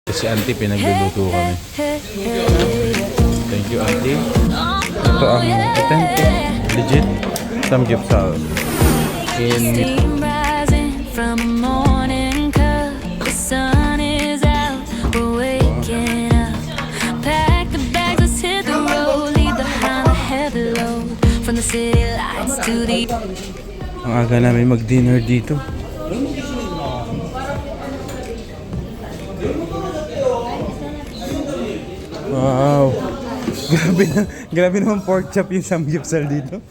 Si auntie, pinagluluto kami. Thank you, auntie. Ito ang authentic, legit samgyeopsal. From a morning cup, the sun is out, we're waking up. Pack the bags, let's hit the road, leave behind the heavy load. From the city lights to the... Ang aga namin mag-dinner dito. Wow! Grabe naman pork chop yung samgyeopsal dito.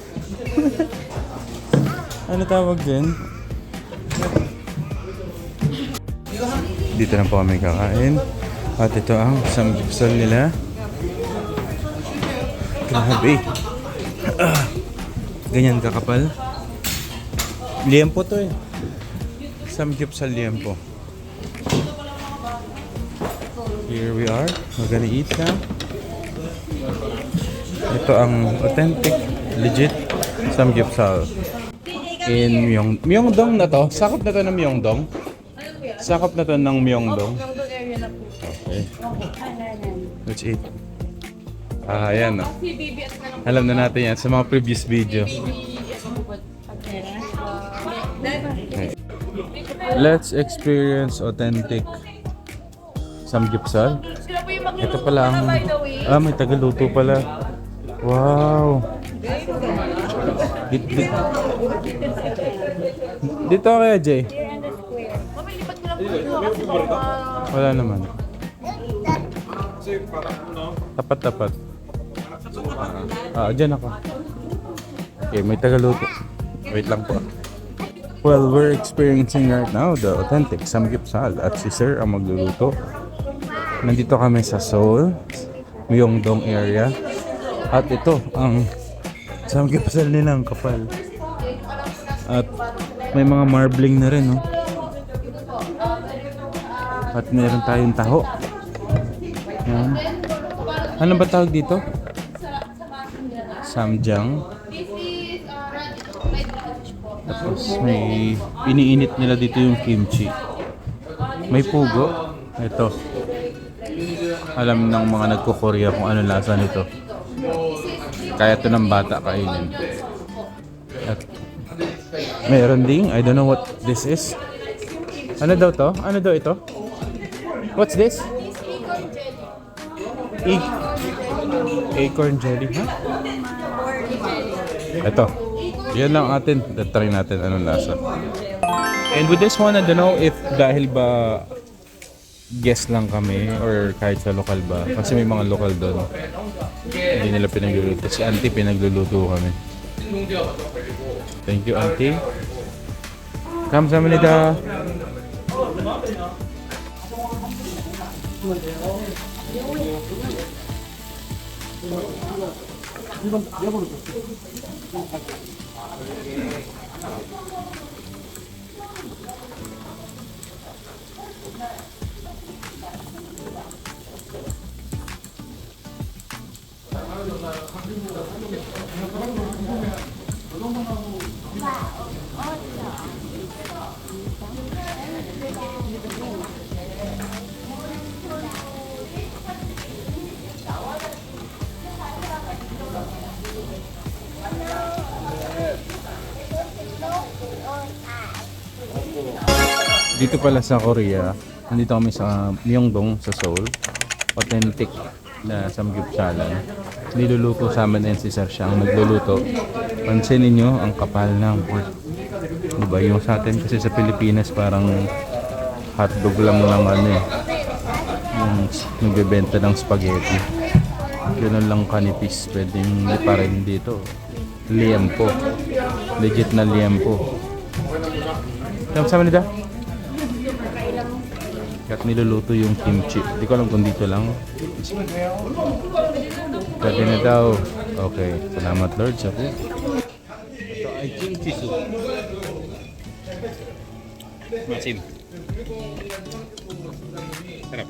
Ano tawag din? Dito na po kami kakain. At ito ang samgyeopsal nila. Grabe. Ganyan kakapal. Liempo to eh. Samgyeopsal liempo. Here we are. We're gonna eat now. Ito ang authentic, legit samgyeopsal. In Myeongdong na to. Sakop na to ng Myeongdong. Sakop na to ng Myeongdong. Okay. Let's eat. Ayan o. Alam na natin yan sa mga previous video. Okay. Let's experience authentic samgyeopsal. Ito pala ang... may tagaluto pala. Wow! Dito kaya, Jay? Wala naman. Tapat-tapat. Dyan ako. Okay, may tagaluto. Wait lang po. Well, we're experiencing right now the authentic samgyeopsal at si Sir ang magluluto. Nandito kami sa Seoul, Myeongdong area. At ito ang samgyeopsal nilang kapal. At may mga marbling na rin, no? At meron tayong taho. Yan. Ano ba tawag dito? Samjang. Tapos may iniinit nila dito yung kimchi. May pugo. Ito. Alam ng mga nagko-Korea kung ano lasa nito. Kaya ito ng bata kainin. At meron ding, I don't know what this is. Ano daw to? Ano daw ito? What's this? Acorn jelly, ha? Ito. Yan lang atin. Try natin anong lasa. And with this one, I don't know if dahil ba guest lang kami or kahit sa lokal ba. Kasi may mga lokal doon. Hindi nila pinagluluto. Si auntie pinagluluto kami. Thank you, auntie. 감사합니다. Dito pala sa Korea, nandito kami sa Myeongdong sa Seoul. Authentic na samgyeopsalan. Niluluto sa amin din si Sir siyang nagluluto. Pansinin nyo ang kapal ng pork. Diba yung sa atin kasi sa Pilipinas parang hotdog lang naman eh. Yung nagbebenta ng spaghetti. Ganun lang kanipis. Pwedeng pa rin dito. Liempo. Legit na liempo. Sama nila? At niluluto yung kimchi. Hindi ko alam kung dito lang. Pwede na daw. Okay. Salamat Lord sa food. Ito ay kimchi soup. Masim. Sarap.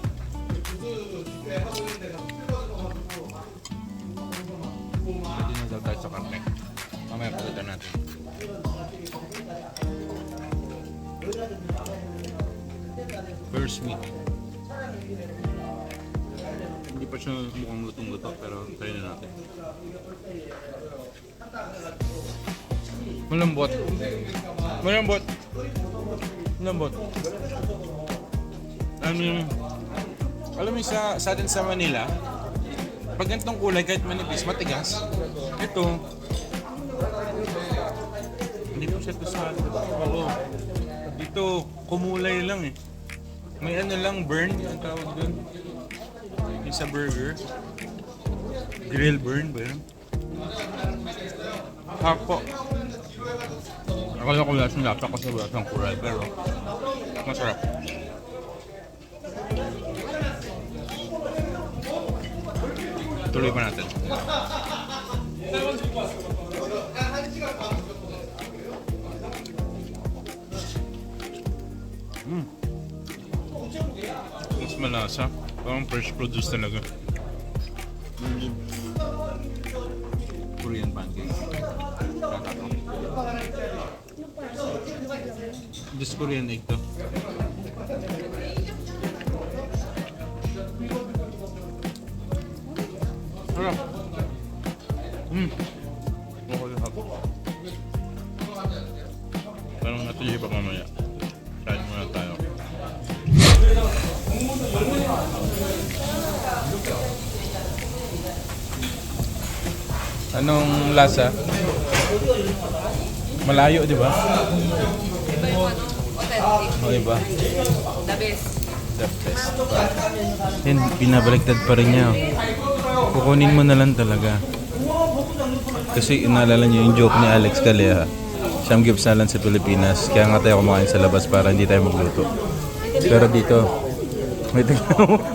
Pwede na daw tayo sa karne. Mamaya pagkita natin. First meat. Hindi pa siya mukhang lutong-luto pero try na natin. Malambot. Malambot. Malambot. Alam mo sa atin sa Manila, pag ganitong kulay kahit manipis, matigas. Ito, hindi po siya tusado. Oo. Dito, kumulay lang eh. May ano lang, burn, ang tawag doon. Yung sa burger. Grill burn ba yun? Hapo. Akala ko lasang lasa kasi wala siyang kulay, pero masarap. Tuloy pa natin. Mas malasa. Parang fresh produce talaga. Korean pancake. Just Korean egg to. Sarap. Okay lang ako. Parang natuloy pa mamaya. Kain muna tayo. Anong lasa? Malayo, di ba? Iba yung ano, authentic. O, iba? The best. The best. Yan, pinabaliktad pa rin niya. Kukunin mo na lang talaga. Kasi naalala niyo yung joke ni Alex Calleja. Siyang gipsalan sa Pilipinas. Kaya nga tayo kumakain sa labas para hindi tayo magluto. Pero dito, may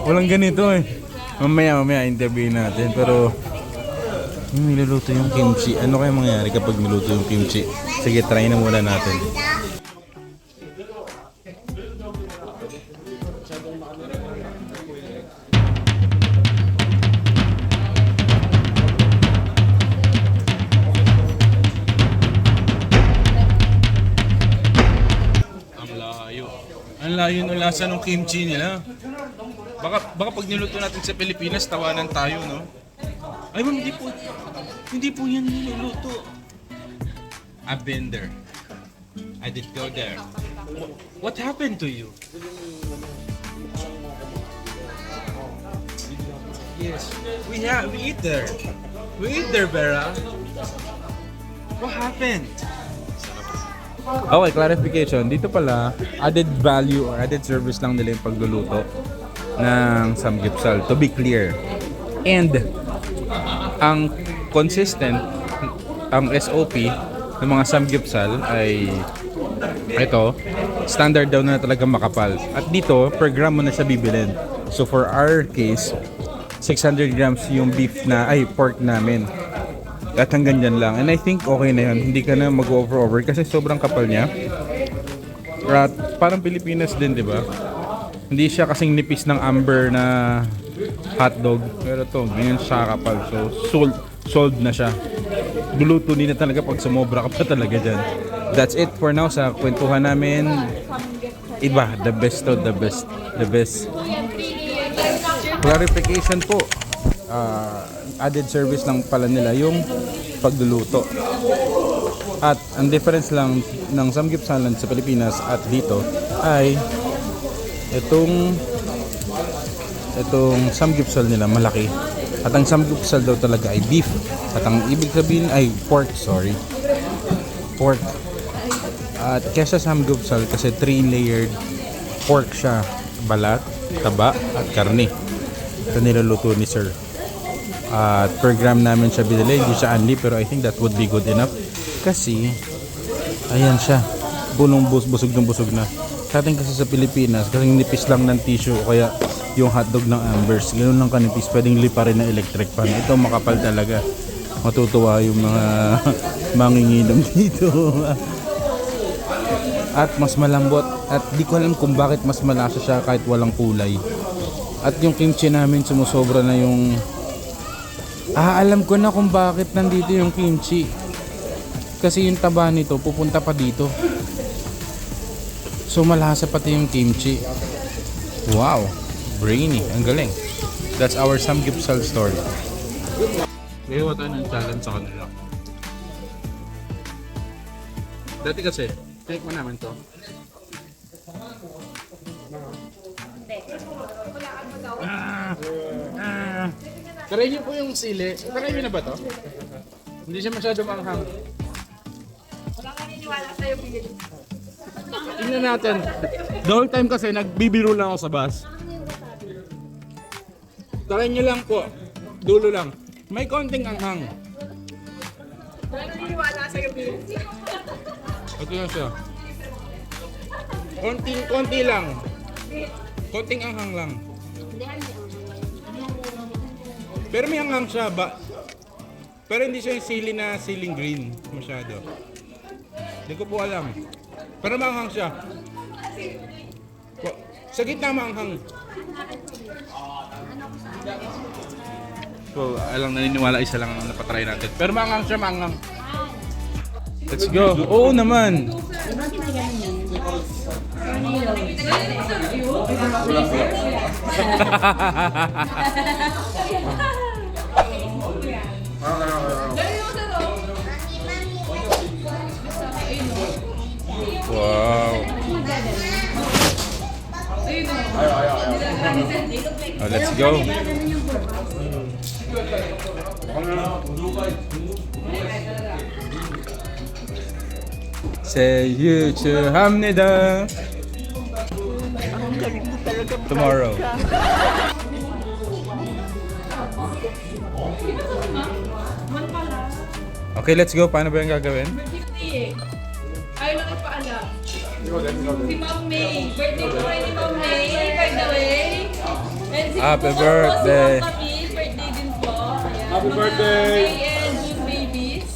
walang ganito eh. Mamaya interview natin. Pero niluluto yung kimchi. Ano kaya mangyayari kapag niluto yung kimchi? Sige, try na muna natin. Ang layo ng lasa ng kimchi nila. Baka pag niluto natin sa Pilipinas, tawanan tayo, no? Ay, ma'am, hindi po yan niluluto. I've been there. I did go there. What happened to you? Yes, we eat there. We eat there, Vera. What happened? Okay, clarification. Dito pala, added value or added service lang nila yung pagluluto ng samgyeopsal. To be clear. And ang consistent, ang SOP ng mga samgyeopsal ay ito, standard daw na talaga makapal. At dito, per gram mo na siya bibilin. So for our case, 600 grams yung beef pork namin. At hanggang dyan lang. And I think okay na yun. Hindi ka na mag-over kasi sobrang kapal niya. At parang Pilipinas din, di ba? Hindi siya kasing nipis ng amber na hotdog. Pero to, ganyan siya kapal. So, sold na siya. Luluto din na talaga pag sumobra ka pa talaga dyan. That's it for now sa kwentuhan namin. Iba, the best to, the best. The best. Clarification po. Added service lang pala nila yung pagluluto. At ang difference lang ng samgyeopsalan sa Pilipinas at dito ay itong samgyeopsal nila malaki. At ang samgyeopsal daw talaga ay beef. At ang ibig sabihin ay pork, pork. At kesa samgyeopsal kasi 3-layered pork siya, balat, taba at karne. Ito niluluto ni sir. At per gram namin siya binili, hindi siya unli, pero I think that would be good enough. Kasi, ayan siya, busog na. Sa atin kasi sa Pilipinas, kasi nipis lang ng tissue, o kaya yung hotdog ng Ambers, ganoon lang kanipis, pwedeng lipa rin ng electric pan. Ito makapal talaga. Matutuwa yung mga manginginom dito. At mas malambot, at di ko alam kung bakit mas malasa siya kahit walang kulay. At yung kimchi namin sumusobra na yung alam ko na kung bakit nandito yung kimchi. Kasi yung taba nito pupunta pa dito. So malasa pati yung kimchi. Wow, Brainy. Ang galing. That's our samgyeopsal story. Gawa tayo ng challenge sa kanila. Dati kasi, take mo naman to. Try niyo po yung sili. Try niyo na ba to? Hindi siya masyado manghang. Wala ka niniwala sa'yo, Pili. Tingnan natin. The whole time kasi nagbibiro lang ako sa bus. Try niyo lang po. Dulo lang. May konting anghang. Wala ka niniwala sa'yo, Pili. Ito na siya. Konti lang. Konting anghang lang. Pero may anghang siya ba? Pero hindi siya yung sili na siling green masyado. Hindi ko po alam. Pero maanghang siya. Sa gitna maanghang. So, alang naniniwala isa lang ang napatry natin. Pero maanghang siya, maanghang. Let's go. Oo naman. Wow. Oh, let's go. 세유추합니다. Tomorrow. Okay, let's go. Paano ba yung gagawin? Ayaw lang ipaalam. Si Ma'am May. Birthday ko kayo ni Ma'am May, by the way. And si Happy bukas birthday. po si Ma'am Camille, birthday din po. Ayan. Happy Mga birthday. May and June babies.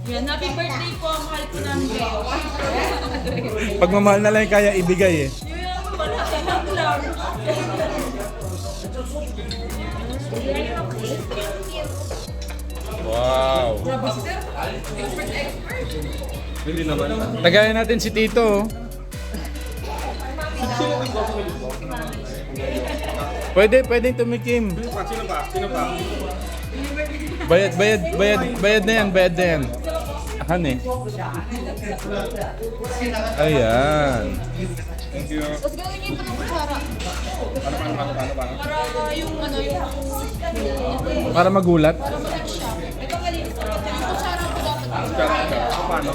Yan, happy birthday po. Mahal ko namin kayo. Pagmamahal na lang yung kaya ibigay eh. Yun, wala ka lang. Wow. Expert. Hindi naman. Tagayan natin si Tito. Pwede tumikim. Sino pa? Bayad na yan. Ahan eh. Ayan. Tapos gawin niyo ito ng kutsara. Para yung Para magulat. para mag-match siya. Ito malinis na. Yung kutsara ko dapat. Paano?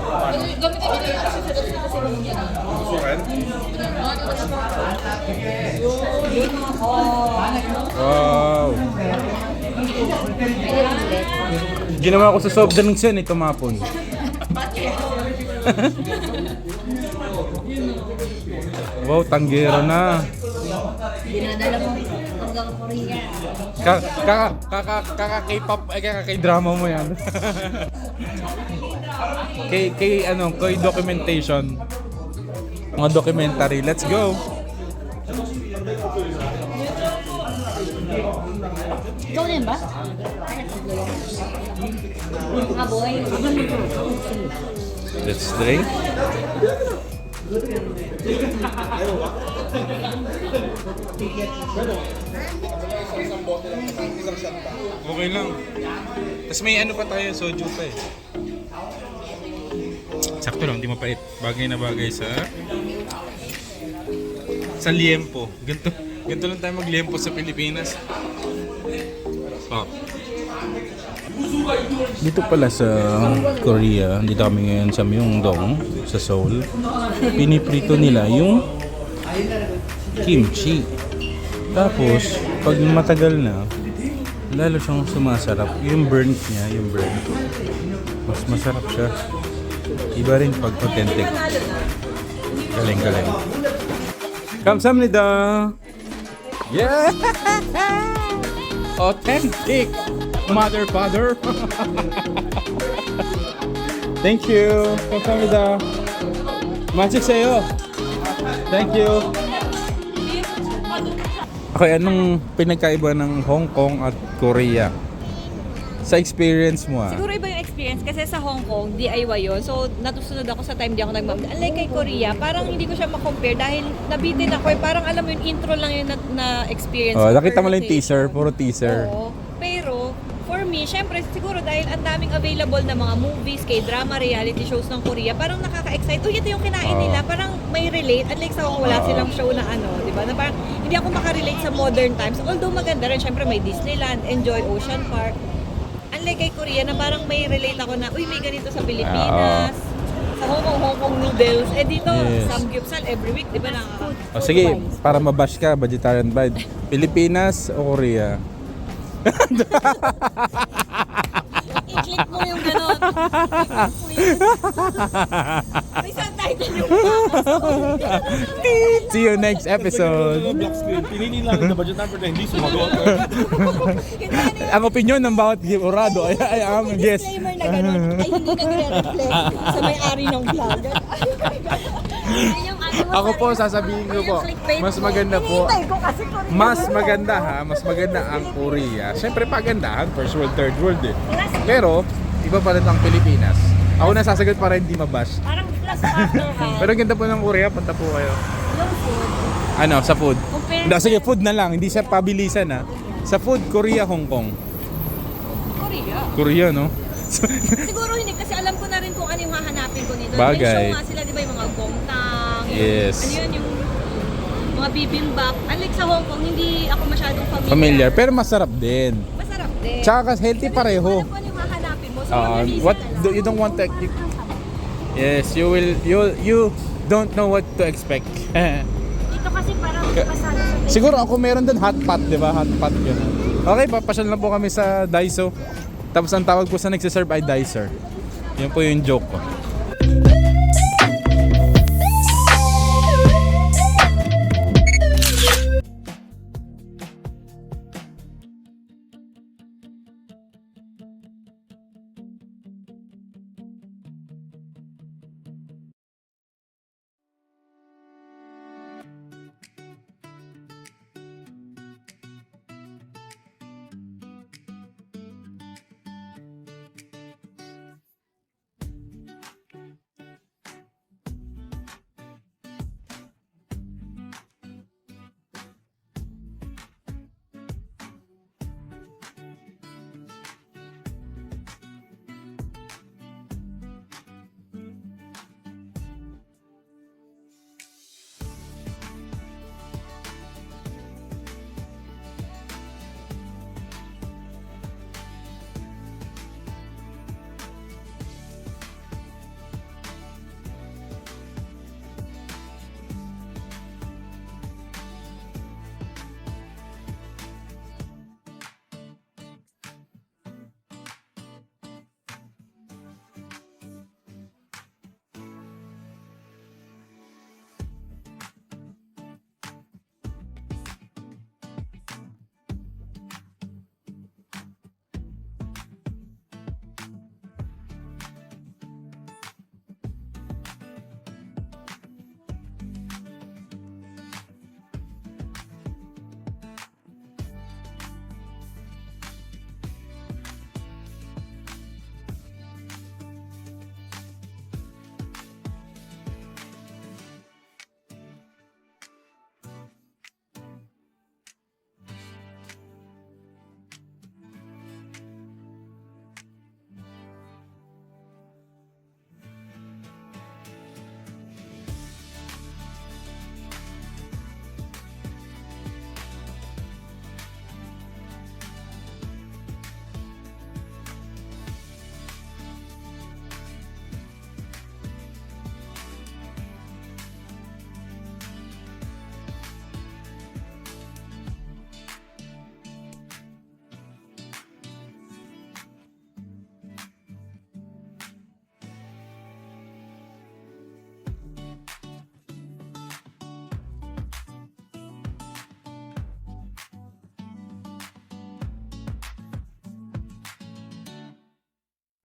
Gamitin niyo yung accessories na kasi niya na. Wow. Ginawa ko sa soft drinks yan, tumapon. Wow, tanggero na. Dinadala mo hanggang Korea. Kaka-K-pop, kaka-K-drama mo yan. Kay documentation. Mga documentary, let's go. Ikaw din ba? Mga boy. Let's drink. Okay lang. Tapos may ano pa tayo, soju pa eh. Sakto lang, hindi mapait. Bagay na bagay sa liempo. Ganito lang tayo magliempo sa Pilipinas. Stop. Dito pala sa Korea, dito kami ngayon sa Myeongdong, sa Seoul. Piniprito nila yung kimchi. Tapos, pag matagal na, lalo siyang sumasarap. Yung burnt niya, mas masarap siya. Iba rin pag authentic. Galing. Kamsahamnida! Yeah! Authentic! Mother, father! Thank you! Kamsahamnida! Magic sa'yo! Thank you! Okay, anong pinagkaiba ng Hong Kong at Korea? Sa experience mo ah. Siguro iba yung experience kasi sa Hong Kong, DIY yun. So, natusunod ako sa time di ako nagmamahal. Unlike kay Korea, parang hindi ko siya makompare dahil nabitin ako eh. Parang alam mo yung intro lang yung na experience. Oh, ko nakita mo per lang yung location. teaser, puro teaser. Oo. Pero, for me, syempre, siguro dahil ang daming available na mga movies, K-drama, reality shows ng Korea, parang nakaka-excite. Uy, ito yung kinain nila. Parang may relate. At least ako, wala silang show na ano, di ba? Na parang hindi ako makarelate sa modern times. Although maganda rin, syempre may Disneyland, Enjoy Ocean Park. Unlike kay Korea na parang may relate ako na, uy, may ganito sa Pilipinas. Sa Hong Kong noodles. Eh dito, Yes. samgyupsal every week, di ba? O sige, para mabash ka, vegetarian bite. Pilipinas o Korea? I-click mo yung gano'n. May subtitle yung See you next episode. Black screen. Pinili lang na budget number na hindi sumagot. Ang opinion ng bawat giurado ay ang guess. disclaimer na gano'n. Ay, hindi nagre-reflect sa may-ari ng vlog. Ako po, sasabihin ko po, mas maganda po. Mas maganda ha, mas maganda ang Korea. Siyempre pagandahan, first world, third world eh. Pero, iba pa rin ang Pilipinas. Ako nasasagot para hindi mabash. Parang plus factor ka. Pero ang ganda po ng Korea, punta po kayo. Yung food. Ano, sa food? Compare Hindi, sige, food na lang, hindi siya pabilisan ha. Sa food, Korea, Hong Kong. Korea. Korea, no? Siguro hindi kasi alam ko na rin kung ano yung hahanapin ko nito. Bagay. May show nga sila, di ba, yung mga gongtang. Yes. Ano yun, yung mga bibimbap. Unlike sa Hong Kong, hindi ako masyadong Familiar, pero masarap din. Masarap din. Tsaka kasi healthy pareho. Alam ko ano yung hahanapin mo. So, mag-release What ka lang. you don't want to Yes, you don't know what to expect. Dito kasi parang pasado sa Siguro ako meron din hot pot, 'di ba? Hot pot 'yun. Okay, papasyal na po kami sa Daiso. Tapos ang tawag ko sa nagsiserve ay Dicer. Yun po yung joke ko.